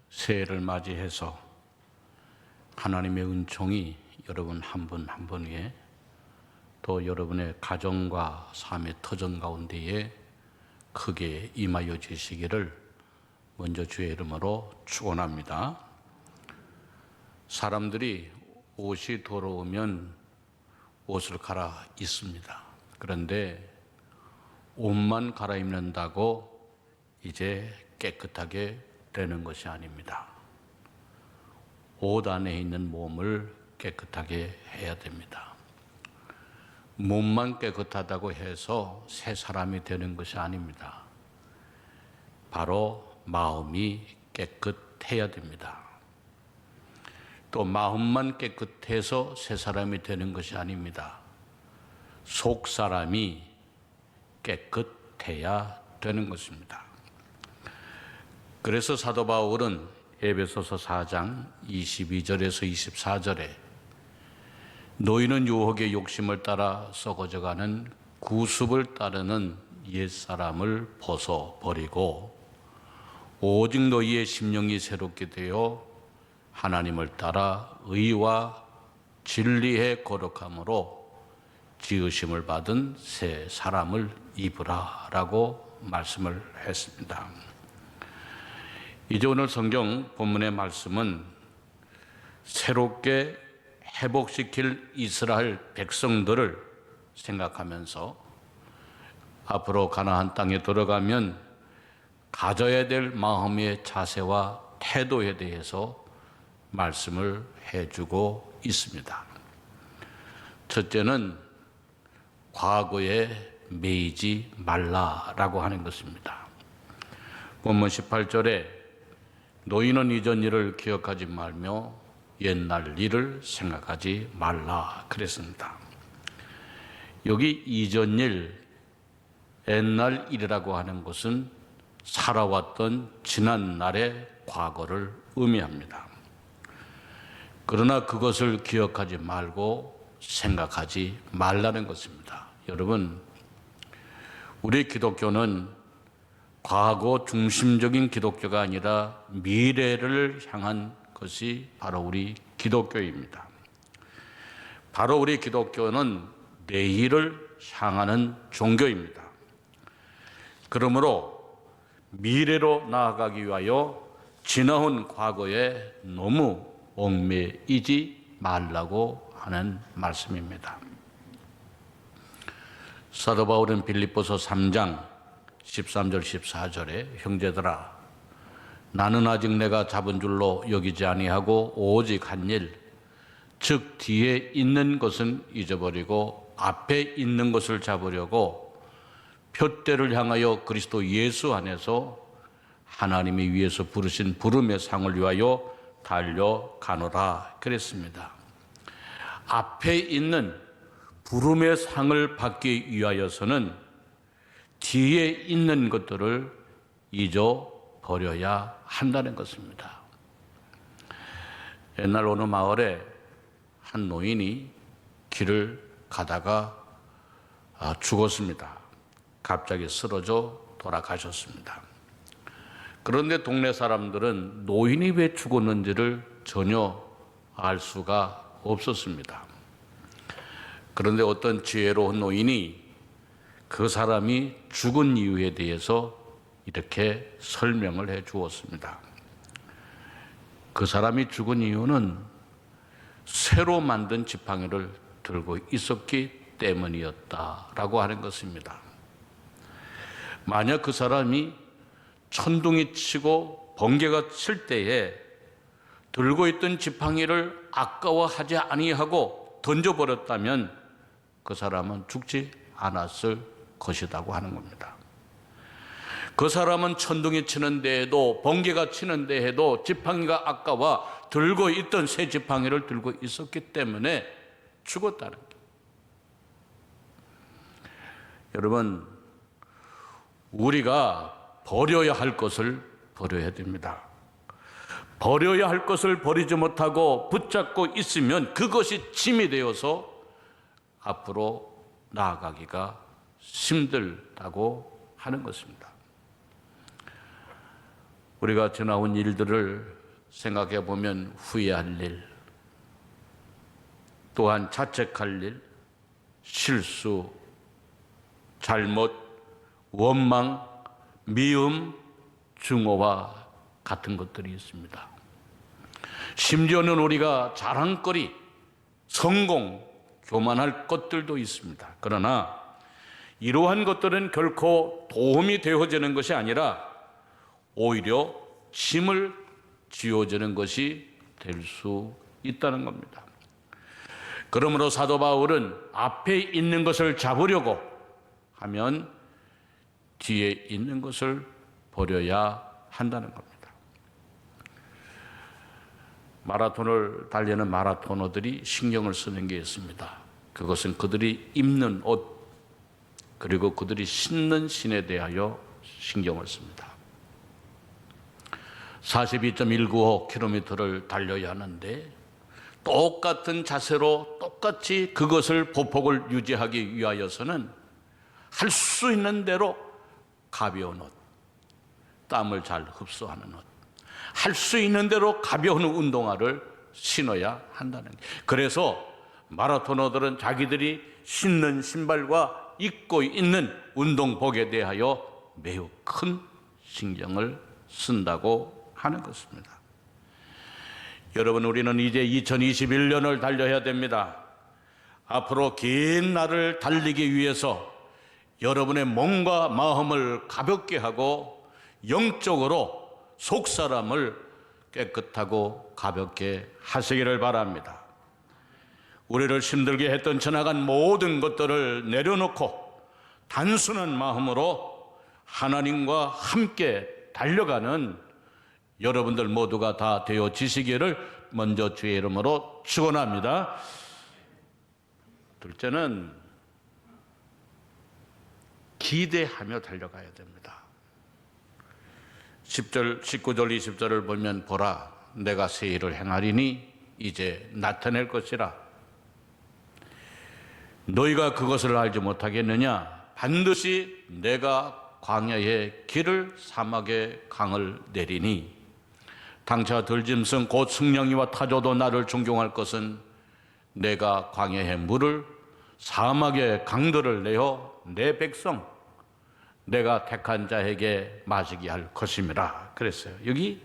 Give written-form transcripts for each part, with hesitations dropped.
새해를 맞이해서 하나님의 은총이 여러분 한 분 한 분 위에 또 여러분의 가정과 삶의 터전 가운데에 크게 임하여 주시기를 먼저 주의 이름으로 축원합니다. 사람들이 옷이 더러우면 옷을 갈아 입습니다. 그런데 옷만 갈아입는다고 이제 깨끗하게 되는 것이 아닙니다. 옷 안에 있는 몸을 깨끗하게 해야 됩니다. 몸만 깨끗하다고 해서 새 사람이 되는 것이 아닙니다. 바로 마음이 깨끗해야 됩니다. 또 마음만 깨끗해서 새 사람이 되는 것이 아닙니다. 속 사람이 깨끗해야 되는 것입니다. 그래서 사도 바울은 에베소서 4장 22절에서 24절에 너희는 유혹의 욕심을 따라 썩어져가는 구습을 따르는 옛사람을 벗어버리고 오직 너희의 심령이 새롭게 되어 하나님을 따라 의와 진리의 거룩함으로 지으심을 받은 새 사람을 입으라 라고 말씀을 했습니다. 이제 오늘 성경 본문의 말씀은 새롭게 회복시킬 이스라엘 백성들을 생각하면서 앞으로 가나안 땅에 들어가면 가져야 될 마음의 자세와 태도에 대해서 말씀을 해주고 있습니다. 첫째는 과거에 매이지 말라라고 하는 것입니다. 본문 18절에 너희는 이전 일을 기억하지 말며 옛날 일을 생각하지 말라 그랬습니다. 여기 이전 일, 옛날 일이라고 하는 것은 살아왔던 지난 날의 과거를 의미합니다. 그러나 그것을 기억하지 말고 생각하지 말라는 것입니다. 여러분, 우리 기독교는 과거 중심적인 기독교가 아니라 미래를 향한 것이 바로 우리 기독교입니다. 바로 우리 기독교는 내일을 향하는 종교입니다. 그러므로 미래로 나아가기 위하여 지나온 과거에 너무 얽매이지 말라고 하는 말씀입니다. 사도 바울은 빌립보서 3장 13절 14절에 형제들아 나는 아직 내가 잡은 줄로 여기지 아니하고 오직 한 일 즉 뒤에 있는 것은 잊어버리고 앞에 있는 것을 잡으려고 표대를 향하여 그리스도 예수 안에서 하나님이 위에서 부르신 부름의 상을 위하여 달려가노라 그랬습니다. 앞에 있는 부름의 상을 받기 위하여서는 뒤에 있는 것들을 잊어버려야 한다는 것입니다. 옛날 어느 마을에 한 노인이 길을 가다가 죽었습니다. 갑자기 쓰러져 돌아가셨습니다. 그런데 동네 사람들은 노인이 왜 죽었는지를 전혀 알 수가 없었습니다. 그런데 어떤 지혜로운 노인이 그 사람이 죽은 이유에 대해서 이렇게 설명을 해 주었습니다. 그 사람이 죽은 이유는 새로 만든 지팡이를 들고 있었기 때문이었다라고 하는 것입니다. 만약 그 사람이 천둥이 치고 번개가 칠 때에 들고 있던 지팡이를 아까워하지 아니하고 던져버렸다면 그 사람은 죽지 않았을 것이라고 하는 겁니다. 그 사람은 천둥이 치는 데에도 번개가 치는 데에도 지팡이가 아까워 들고 있던 새 지팡이를 들고 있었기 때문에 죽었다는 거예요. 여러분, 우리가 버려야 할 것을 버려야 됩니다. 버려야 할 것을 버리지 못하고 붙잡고 있으면 그것이 짐이 되어서 앞으로 나아가기가 힘들다고 하는 것입니다. 우리가 지나온 일들을 생각해 보면 후회할 일, 또한 자책할 일, 실수, 잘못, 원망, 미움, 증오와 같은 것들이 있습니다. 심지어는 우리가 자랑거리, 성공, 교만할 것들도 있습니다. 그러나 이러한 것들은 결코 도움이 되어지는 것이 아니라 오히려 짐을 지어주는 것이 될 수 있다는 겁니다. 그러므로 사도 바울은 앞에 있는 것을 잡으려고 하면 뒤에 있는 것을 버려야 한다는 겁니다. 마라톤을 달리는 마라토너들이 신경을 쓰는 게 있습니다. 그것은 그들이 입는 옷, 그리고 그들이 신는 신에 대하여 신경을 씁니다. 42.195km를 달려야 하는데 똑같은 자세로 똑같이 그것을 보폭을 유지하기 위하여서는 할 수 있는 대로 가벼운 옷, 땀을 잘 흡수하는 옷, 할 수 있는 대로 가벼운 운동화를 신어야 한다는 게. 그래서 마라토너들은 자기들이 신는 신발과 입고 있는 운동복에 대하여 매우 큰 신경을 쓴다고 하는 것입니다. 여러분, 우리는 이제 2021년을 달려야 됩니다. 앞으로 긴 날을 달리기 위해서 여러분의 몸과 마음을 가볍게 하고 영적으로 속사람을 깨끗하고 가볍게 하시기를 바랍니다. 우리를 힘들게 했던 지나간 모든 것들을 내려놓고 단순한 마음으로 하나님과 함께 달려가는 여러분들 모두가 다 되어지시기를 먼저 주의 이름으로 축원합니다. 둘째는 기대하며 달려가야 됩니다. 10절, 19절, 20절을 보면 보라, 내가 새 일을 행하리니 이제 나타낼 것이라. 너희가 그것을 알지 못하겠느냐? 반드시 내가 광야의 길을 사막의 강을 내리니 당차 들짐승 곧 승냥이와 타조도 나를 존경할 것은 내가 광야의 물을 사막의 강들을 내어 내 백성 내가 택한 자에게 마시게 할 것임이라 그랬어요. 여기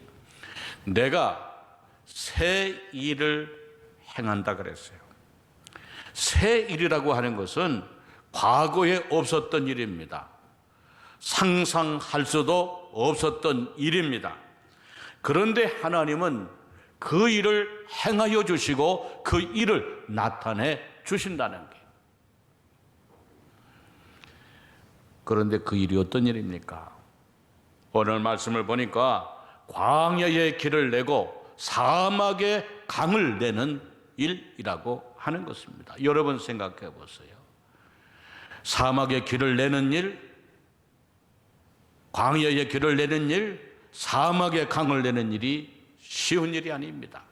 내가 새 일을 행한다 그랬어요. 새 일이라고 하는 것은 과거에 없었던 일입니다. 상상할 수도 없었던 일입니다. 그런데 하나님은 그 일을 행하여 주시고 그 일을 나타내 주신다는 게. 그런데 그 일이 어떤 일입니까? 오늘 말씀을 보니까 광야의 길을 내고 사막의 강을 내는 일이라고 하는 것입니다. 여러분 생각해 보세요. 사막의 길을 내는 일, 광야의 길을 내는 일, 사막의 강을 내는 일이 쉬운 일이 아닙니다.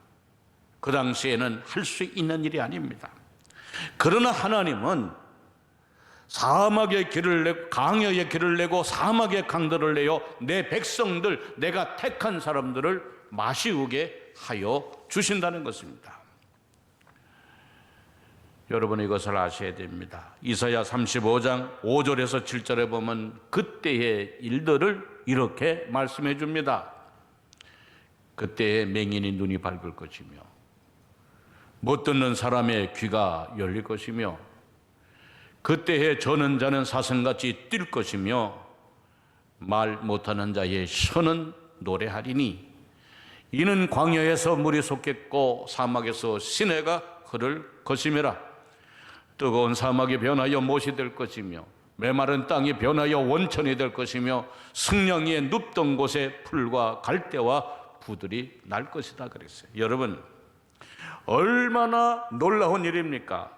그 당시에는 할 수 있는 일이 아닙니다. 그러나 하나님은 사막의 길을 내고 광야의 길을 내고 사막의 강들을 내어 내 백성들, 내가 택한 사람들을 마시우게 하여 주신다는 것입니다. 여러분 이것을 아셔야 됩니다. 이사야 35장 5절에서 7절에 보면 그때의 일들을 이렇게 말씀해 줍니다. 그때에 맹인이 눈이 밝을 것이며 못 듣는 사람의 귀가 열릴 것이며 그때에 저는 자는 사슴같이 뛸 것이며 말 못하는 자의 혀는 노래하리니 이는 광야에서 물이 솟겠고 사막에서 시내가 흐를 것임이라. 뜨거운 사막이 변하여 못이 될 것이며 메마른 땅이 변하여 원천이 될 것이며 승냥이의 눕던 곳에 풀과 갈대와 부들이 날 것이다 그랬어요. 여러분 얼마나 놀라운 일입니까?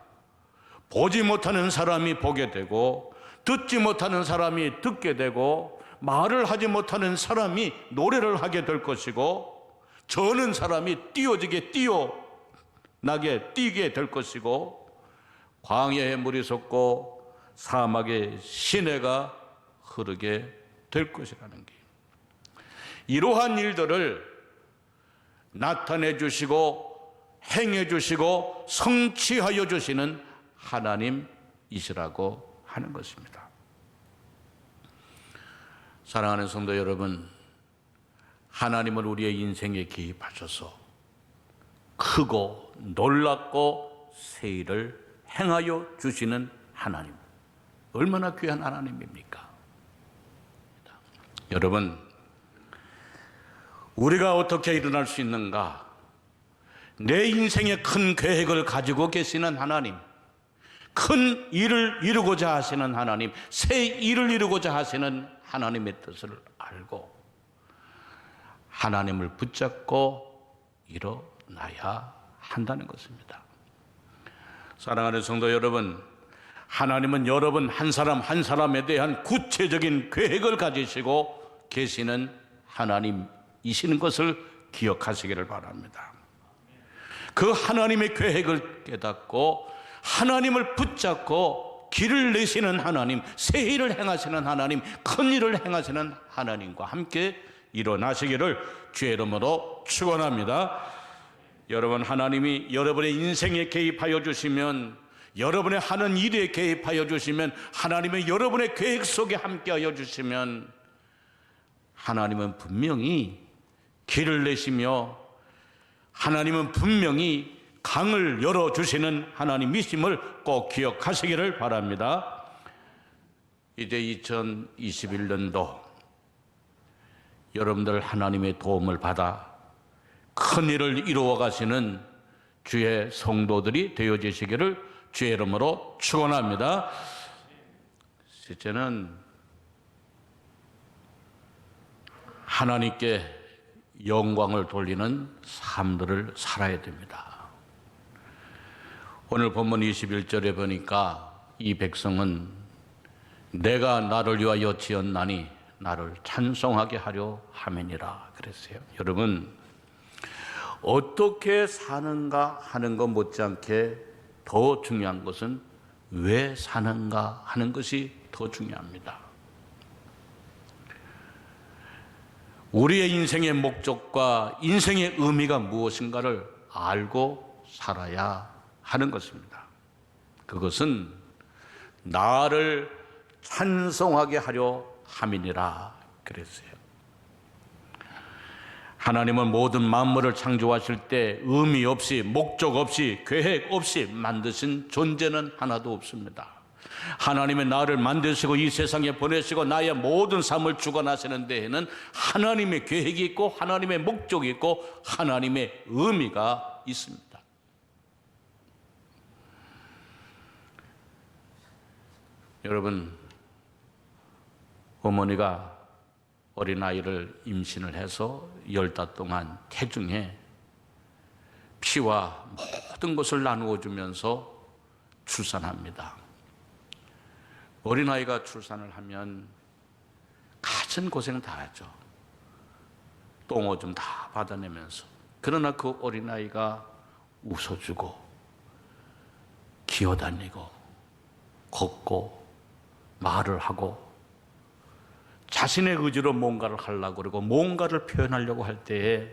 보지 못하는 사람이 보게 되고 듣지 못하는 사람이 듣게 되고 말을 하지 못하는 사람이 노래를 하게 될 것이고 저는 사람이 뛰게 될 것이고 광야에 물이 솟고 사막에 시내가 흐르게 될 것이라는 게. 이러한 일들을 나타내 주시고 행해 주시고 성취하여 주시는 하나님이시라고 하는 것입니다. 사랑하는 성도 여러분, 하나님은 우리의 인생에 개입하셔서 크고 놀랍고 새 일을 행하여 주시는 하나님, 얼마나 귀한 하나님입니까? 여러분, 우리가 어떻게 일어날 수 있는가? 내 인생에 큰 계획을 가지고 계시는 하나님, 큰 일을 이루고자 하시는 하나님, 새 일을 이루고자 하시는 하나님의 뜻을 알고 하나님을 붙잡고 일어나야 한다는 것입니다. 사랑하는 성도 여러분, 하나님은 여러분 한 사람 한 사람에 대한 구체적인 계획을 가지시고 계시는 하나님이시는 것을 기억하시기를 바랍니다. 그 하나님의 계획을 깨닫고 하나님을 붙잡고 길을 내시는 하나님, 새 일을 행하시는 하나님, 큰 일을 행하시는 하나님과 함께 일어나시기를 주의 이름으로 축원합니다. 여러분, 하나님이 여러분의 인생에 개입하여 주시면, 여러분의 하는 일에 개입하여 주시면, 하나님의 여러분의 계획 속에 함께하여 주시면 하나님은 분명히 길을 내시며 하나님은 분명히 강을 열어주시는 하나님이심을 꼭 기억하시기를 바랍니다. 이제 2021년도 여러분들 하나님의 도움을 받아 큰 일을 이루어 가시는 주의 성도들이 되어지시기를 주의 이름으로 축원합니다. 셋째는 하나님께 영광을 돌리는 삶들을 살아야 됩니다. 오늘 본문 21절에 보니까 이 백성은 내가 나를 위하여 지었나니 나를 찬송하게 하려 함이니라 그랬어요. 여러분, 어떻게 사는가 하는 것 못지않게 더 중요한 것은 왜 사는가 하는 것이 더 중요합니다. 우리의 인생의 목적과 인생의 의미가 무엇인가를 알고 살아야 하는 것입니다. 그것은 나를 찬송하게 하려 함이니라 그랬어요. 하나님은 모든 만물을 창조하실 때 의미 없이, 목적 없이, 계획 없이 만드신 존재는 하나도 없습니다. 하나님의 나를 만드시고 이 세상에 보내시고 나의 모든 삶을 주관하시는 데에는 하나님의 계획이 있고 하나님의 목적이 있고 하나님의 의미가 있습니다. 여러분, 어머니가 어린아이를 임신을 해서 10달 동안 태중에 피와 모든 것을 나누어 주면서 출산합니다. 어린아이가 출산을 하면 가진 고생 다 하죠. 똥오줌 다 받아내면서. 그러나 그 어린아이가 웃어주고 기어다니고 걷고 말을 하고 자신의 의지로 뭔가를 하려고 그러고 뭔가를 표현하려고 할 때에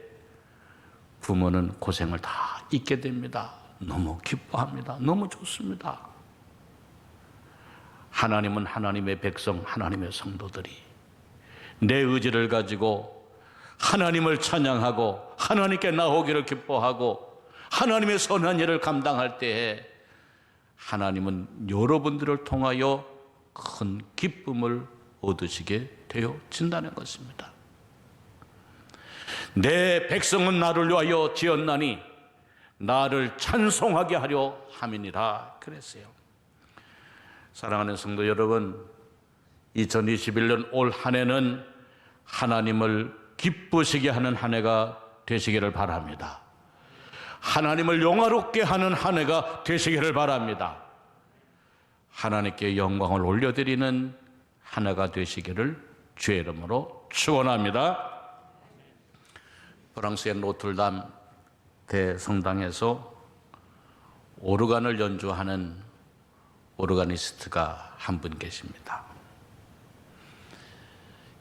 부모는 고생을 다 잊게 됩니다. 너무 기뻐합니다. 너무 좋습니다. 하나님은 하나님의 백성, 하나님의 성도들이 내 의지를 가지고 하나님을 찬양하고 하나님께 나오기를 기뻐하고 하나님의 선한 일을 감당할 때에 하나님은 여러분들을 통하여 큰 기쁨을 얻으시게 되어진다는 것입니다. 내 백성은 나를 위하여 지었나니 나를 찬송하게 하려 함이니라 그랬어요. 사랑하는 성도 여러분, 2021년 올 한 해는 하나님을 기쁘시게 하는 한 해가 되시기를 바랍니다. 하나님을 영화롭게 하는 한 해가 되시기를 바랍니다. 하나님께 영광을 올려드리는 한 해가 되시기를 주의 이름으로 축원합니다. 프랑스의 노틀담 대성당에서 오르간을 연주하는 오르가니스트가 한 분 계십니다.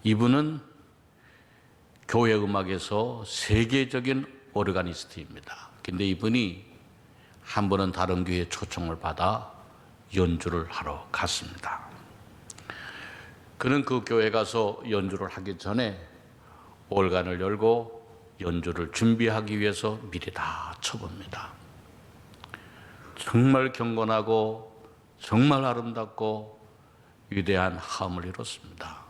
이분은 교회 음악에서 세계적인 오르가니스트입니다. 근데 이분이 한 번은 다른 교회에 초청을 받아 연주를 하러 갔습니다. 그는 그 교회 가서 연주를 하기 전에 올간을 열고 연주를 준비하기 위해서 미리 다 쳐봅니다. 정말 경건하고 정말 아름답고 위대한 화음을 이뤘습니다.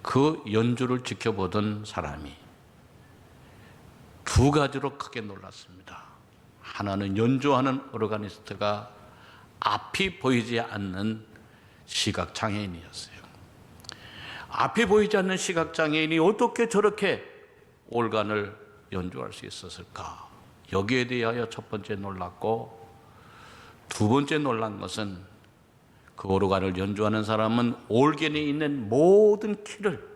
그 연주를 지켜보던 사람이 두 가지로 크게 놀랐습니다. 하나는 연주하는 오르가니스트가 앞이 보이지 않는 시각장애인이었어요. 앞이 보이지 않는 시각장애인이 어떻게 저렇게 올간을 연주할 수 있었을까? 여기에 대하여 첫 번째 놀랐고, 두 번째 놀란 것은 그 오르간을 연주하는 사람은 올겐에 있는 모든 키를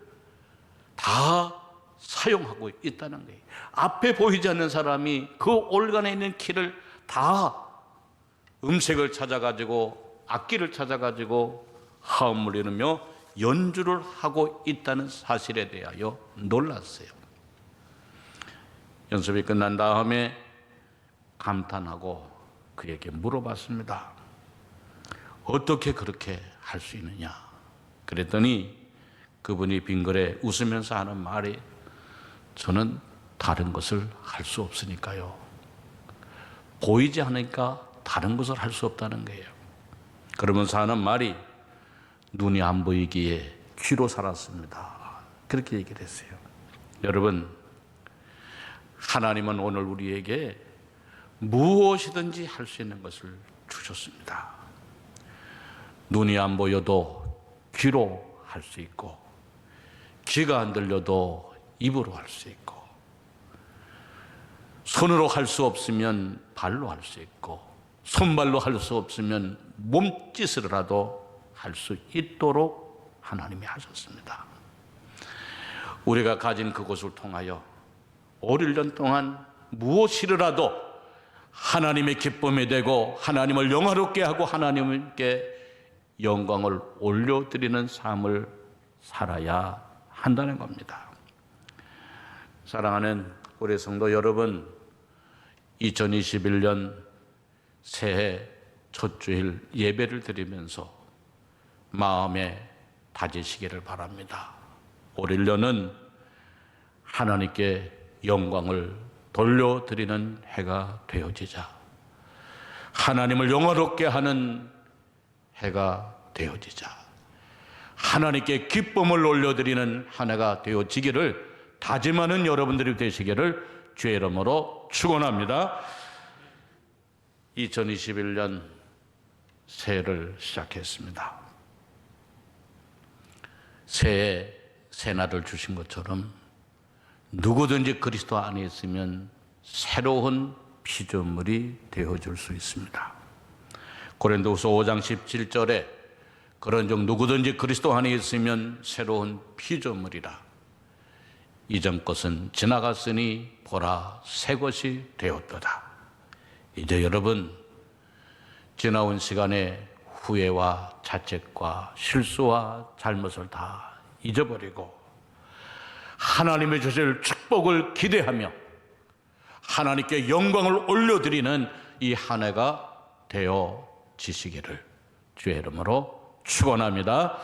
다 사용하고 있다는 거예요. 앞에 보이지 않는 사람이 그 올간에 있는 키를 다 음색을 찾아가지고 악기를 찾아가지고 화음을 이루며 연주를 하고 있다는 사실에 대하여 놀랐어요. 연습이 끝난 다음에 감탄하고 그에게 물어봤습니다. 어떻게 그렇게 할 수 있느냐? 그랬더니 그분이 빙그레 웃으면서 하는 말이, 저는 다른 것을 할 수 없으니까요. 보이지 않으니까 다른 것을 할 수 없다는 거예요. 그러면서 하는 말이, 눈이 안 보이기에 귀로 살았습니다. 그렇게 얘기를 했어요. 여러분, 하나님은 오늘 우리에게 무엇이든지 할 수 있는 것을 주셨습니다. 눈이 안 보여도 귀로 할 수 있고, 귀가 안 들려도 입으로 할 수 있고, 손으로 할 수 없으면 발로 할 수 있고, 손발로 할 수 없으면 몸짓으로라도 할 수 있도록 하나님이 하셨습니다. 우리가 가진 그것을 통하여 올 1년 동안 무엇이라도 하나님의 기쁨이 되고 하나님을 영화롭게 하고 하나님께 영광을 올려드리는 삶을 살아야 한다는 겁니다. 사랑하는 우리 성도 여러분, 2021년 새해 첫 주일 예배를 드리면서 마음에 다지시기를 바랍니다. 올 1년은 하나님께 영광을 돌려드리는 해가 되어지자, 하나님을 영화롭게 하는 해가 되어지자, 하나님께 기쁨을 올려드리는 한 해가 되어지기를 다짐하는 여러분들이 되시기를 주의 이름으로 축원합니다. 2021년 새해를 시작했습니다. 새해 새날을 주신 것처럼 누구든지 그리스도 안에 있으면 새로운 피조물이 되어줄 수 있습니다. 고린도후서 5장 17절에 그런즉 누구든지 그리스도 안에 있으면 새로운 피조물이라, 이전 것은 지나갔으니 보라 새 것이 되었도다. 이제 여러분, 지나온 시간의 후회와 자책과 실수와 잘못을 다 잊어버리고 하나님의 주실 축복을 기대하며 하나님께 영광을 올려드리는 이 한 해가 되어지시기를 주의 이름으로 축원합니다.